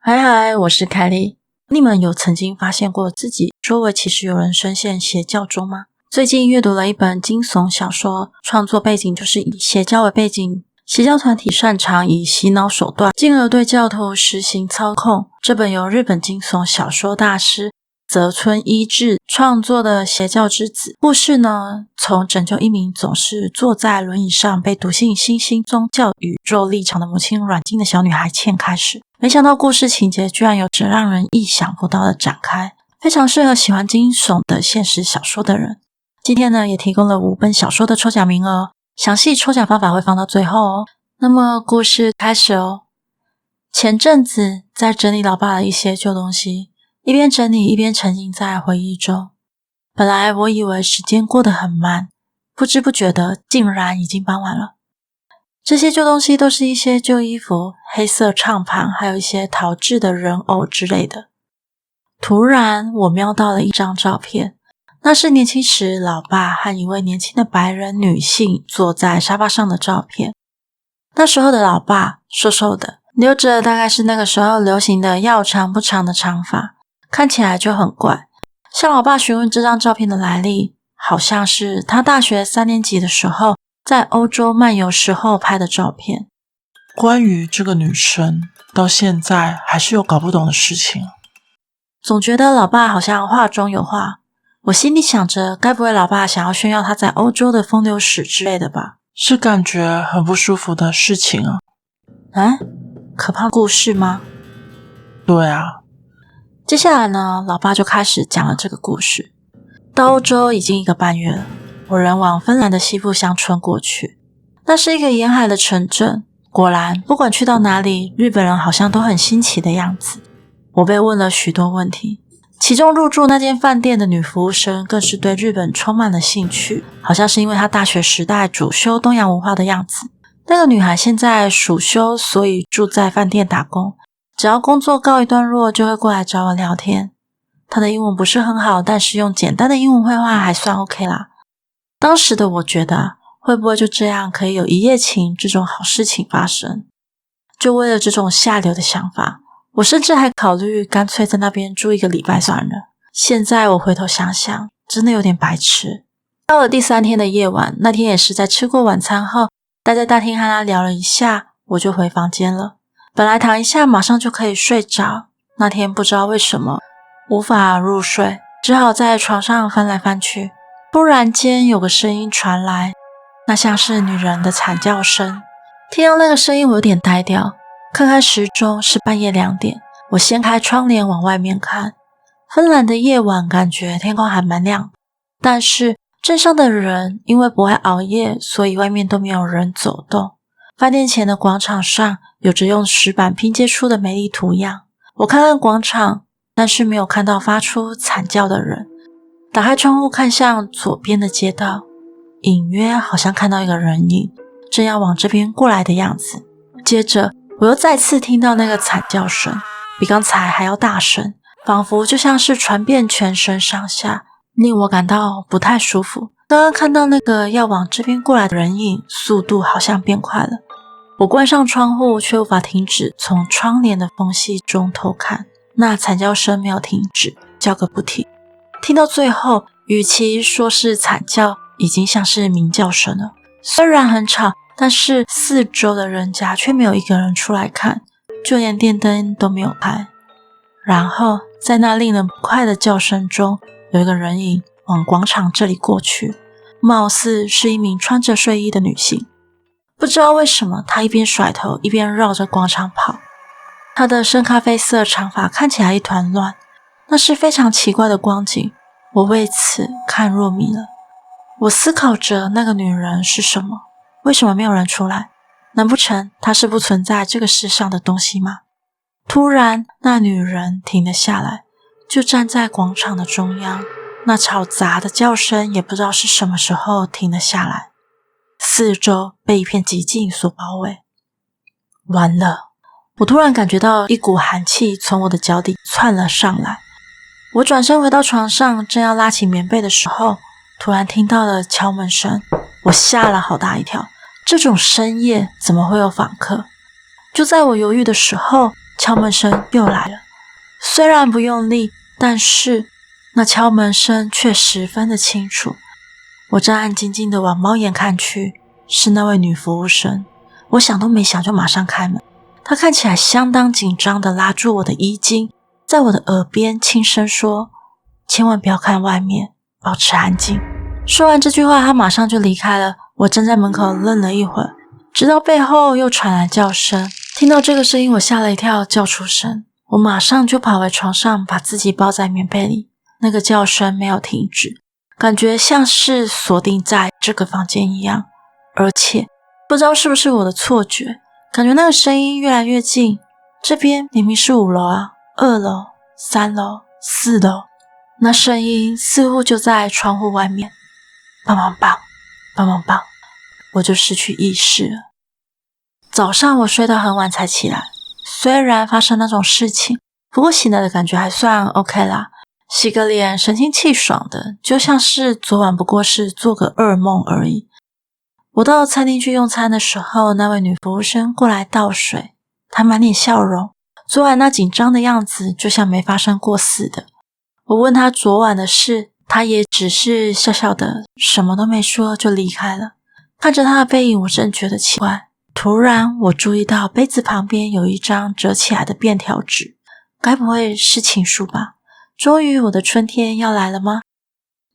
嗨嗨，我是凯莉。你们有曾经发现过自己周围其实有人深陷邪教中吗？最近阅读了一本惊悚小说，创作背景就是以邪教为背景，邪教团体擅长以洗脑手段，进而对教徒实行操控。这本由日本惊悚小说大师泽村一志创作的《邪教之子》故事呢，从拯救一名总是坐在轮椅上被笃信新兴宗教宇宙立场的母亲软禁的小女孩茜开始。没想到故事情节居然有着让人意想不到的展开，非常适合喜欢惊悚的现实小说的人。今天呢，也提供了5本小说的抽奖名额，详细抽奖方法会放到最后哦。那么故事开始哦。前阵子在整理老爸的一些旧东西，一边整理一边沉浸在回忆中。本来我以为时间过得很慢，不知不觉的竟然已经傍晚了。这些旧东西都是一些旧衣服、黑色唱盘，还有一些陶制的人偶之类的。突然我瞄到了一张照片，那是年轻时老爸和一位年轻的白人女性坐在沙发上的照片。那时候的老爸瘦瘦的，留着大概是那个时候流行的要长不长的长发，看起来就很怪。向老爸询问这张照片的来历，好像是他大学3年级的时候在欧洲漫游时候拍的照片。关于这个女生，到现在还是有搞不懂的事情。总觉得老爸好像话中有话，我心里想着，该不会老爸想要炫耀他在欧洲的风流史之类的吧？是感觉很不舒服的事情啊。可怕故事吗？对啊。接下来呢，老爸就开始讲了这个故事。到欧洲已经1个半月了，我人往芬兰的西部乡村过去。那是一个沿海的城镇，果然不管去到哪里，日本人好像都很新奇的样子。我被问了许多问题，其中入住那间饭店的女服务生更是对日本充满了兴趣，好像是因为她大学时代主修东洋文化的样子。那个女孩现在暑休，所以住在饭店打工，只要工作告一段落就会过来找我聊天。她的英文不是很好，但是用简单的英文绘画还算 OK 啦。当时的我觉得会不会就这样可以有一夜情这种好事情发生？就为了这种下流的想法，我甚至还考虑干脆在那边住1个礼拜算了。现在我回头想想，真的有点白痴。到了第3天的夜晚，那天也是在吃过晚餐后，待在大厅和他聊了一下，我就回房间了。本来躺一下马上就可以睡着，那天不知道为什么无法入睡，只好在床上翻来翻去。突然间有个声音传来，那像是女人的惨叫声。听到那个声音我有点呆掉，看看时钟是半夜2点，我掀开窗帘往外面看。芬兰的夜晚感觉天空还蛮亮，但是镇上的人因为不会熬夜，所以外面都没有人走动。饭店前的广场上有着用石板拼接出的美丽图样。我看看广场，但是没有看到发出惨叫的人。打开窗户看向左边的街道，隐约好像看到一个人影正要往这边过来的样子。接着我又再次听到那个惨叫声，比刚才还要大声，仿佛就像是传遍全身上下，令我感到不太舒服。刚刚看到那个要往这边过来的人影，速度好像变快了。我关上窗户，却无法停止从窗帘的缝隙中偷看。那惨叫声没有停止，叫个不停。听到最后，与其说是惨叫，已经像是鸣叫声了。虽然很吵，但是四周的人家却没有一个人出来看，就连电灯都没有开。然后在那令人不快的叫声中，有一个人影往广场这里过去，貌似是一名穿着睡衣的女性。不知道为什么，她一边甩头一边绕着广场跑。她的深咖啡色长发看起来一团乱，那是非常奇怪的光景，我为此看入迷了。我思考着那个女人是什么，为什么没有人出来？难不成她是不存在这个世上的东西吗？突然，那女人停了下来，就站在广场的中央。那吵杂的叫声也不知道是什么时候停了下来，四周被一片寂静所包围。完了！我突然感觉到一股寒气从我的脚底窜了上来。我转身回到床上，正要拉起棉被的时候，突然听到了敲门声。我吓了好大一跳，这种深夜怎么会有访客？就在我犹豫的时候，敲门声又来了。虽然不用力，但是那敲门声却十分的清楚。我正安静静地往猫眼看去，是那位女服务生。我想都没想就马上开门。她看起来相当紧张地拉住我的衣襟，在我的耳边轻声说：千万不要看外面，保持安静。说完这句话，她马上就离开了。我站在门口愣了一会儿，直到背后又传来叫声。听到这个声音，我吓了一跳，叫出声。我马上就跑回床上，把自己抱在棉被里。那个叫声没有停止，感觉像是锁定在这个房间一样。而且不知道是不是我的错觉，感觉那个声音越来越近。这边明明是5楼啊，2楼、3楼、4楼，那声音似乎就在窗户外面。棒棒棒，棒棒棒，我就失去意识了。早上我睡到很晚才起来，虽然发生那种事情，不过醒来的感觉还算 OK 啦。洗个脸，神清气爽的，就像是昨晚不过是做个噩梦而已。我到餐厅去用餐的时候，那位女服务生过来倒水，她满脸笑容，昨晚那紧张的样子就像没发生过似的。我问她昨晚的事，她也只是笑笑的，什么都没说就离开了。看着她的背影，我真觉得奇怪。突然我注意到杯子旁边有一张折起来的便条纸，该不会是情书吧？终于我的春天要来了吗？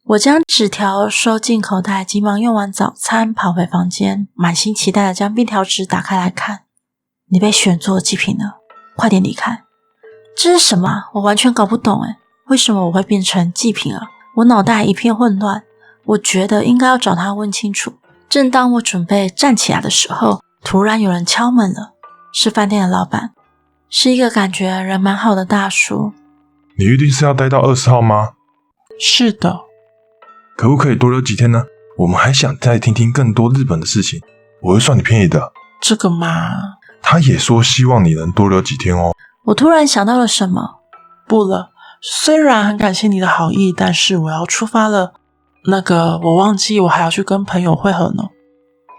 我将纸条收进口袋，急忙用完早餐跑回房间，满心期待的将便条纸打开来看。你被选做祭品了，快点离开。这是什么？我完全搞不懂诶，为什么我会变成祭品了？我脑袋一片混乱，我觉得应该要找他问清楚。正当我准备站起来的时候，突然有人敲门了，是饭店的老板，是一个感觉人蛮好的大叔。你预定是要待到20号吗？是的。可不可以多留几天呢？我们还想再听听更多日本的事情，我会算你便宜的。这个嘛，他也说希望你能多留几天哦。我突然想到了什么。不了，虽然很感谢你的好意，但是我要出发了。我忘记我还要去跟朋友会合呢。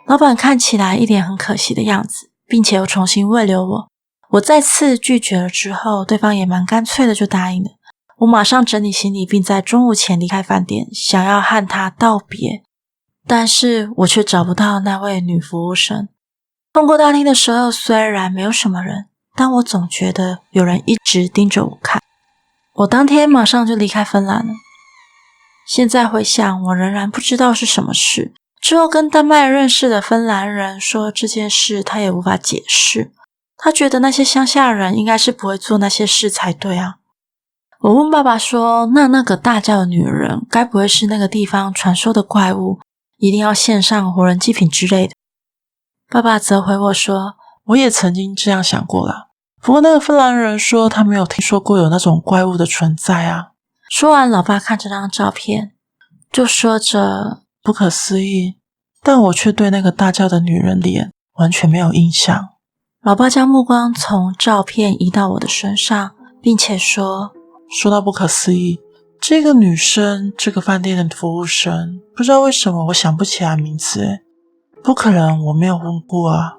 老板看起来一脸很可惜的样子，并且又重新慰留我。我再次拒绝了之后，对方也蛮干脆的就答应了。我马上整理行李，并在中午前离开饭店，想要和他道别。但是我却找不到那位女服务生。通过大厅的时候，虽然没有什么人，但我总觉得有人一直盯着我看。我当天马上就离开芬兰了。现在回想，我仍然不知道是什么事。之后跟丹麦认识的芬兰人说这件事，他也无法解释。他觉得那些乡下人应该是不会做那些事才对啊。我问爸爸说，那个大叫的女人该不会是那个地方传说的怪物，一定要献上活人祭品之类的？爸爸则回我说，我也曾经这样想过啦，不过那个芬兰人说他没有听说过有那种怪物的存在啊。说完，老爸看着那张照片，就说着不可思议，但我却对那个大叫的女人脸完全没有印象。老爸将目光从照片移到我的身上，并且说到不可思议，这个女生，这个饭店的服务生，不知道为什么我想不起来名字诶，不可能我没有问过啊。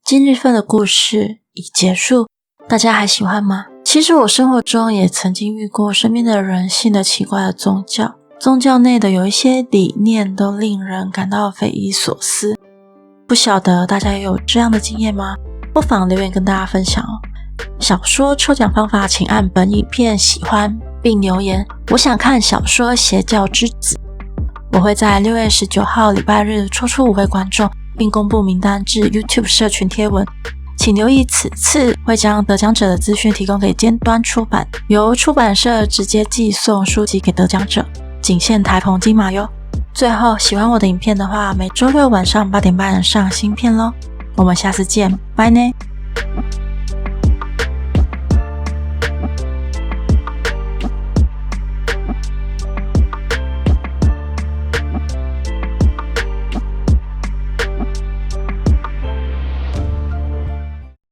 今日份的故事已结束，大家还喜欢吗？其实我生活中也曾经遇过身边的人信了奇怪的宗教，宗教内的有一些理念都令人感到匪夷所思。不晓得大家也有这样的经验吗？不妨留言跟大家分享哦。小说抽奖方法，请按本影片喜欢并留言我想看小说《邪教之子》。我会在6月19号礼拜日抽出5位观众，并公布名单至 YouTube 社群贴文，请留意此次会将得奖者的资讯提供给尖端出版，由出版社直接寄送书籍给得奖者，仅限台澎金马哟。最后，喜欢我的影片的话，每周六晚上8点半上新片咯。我们下次见，拜呢。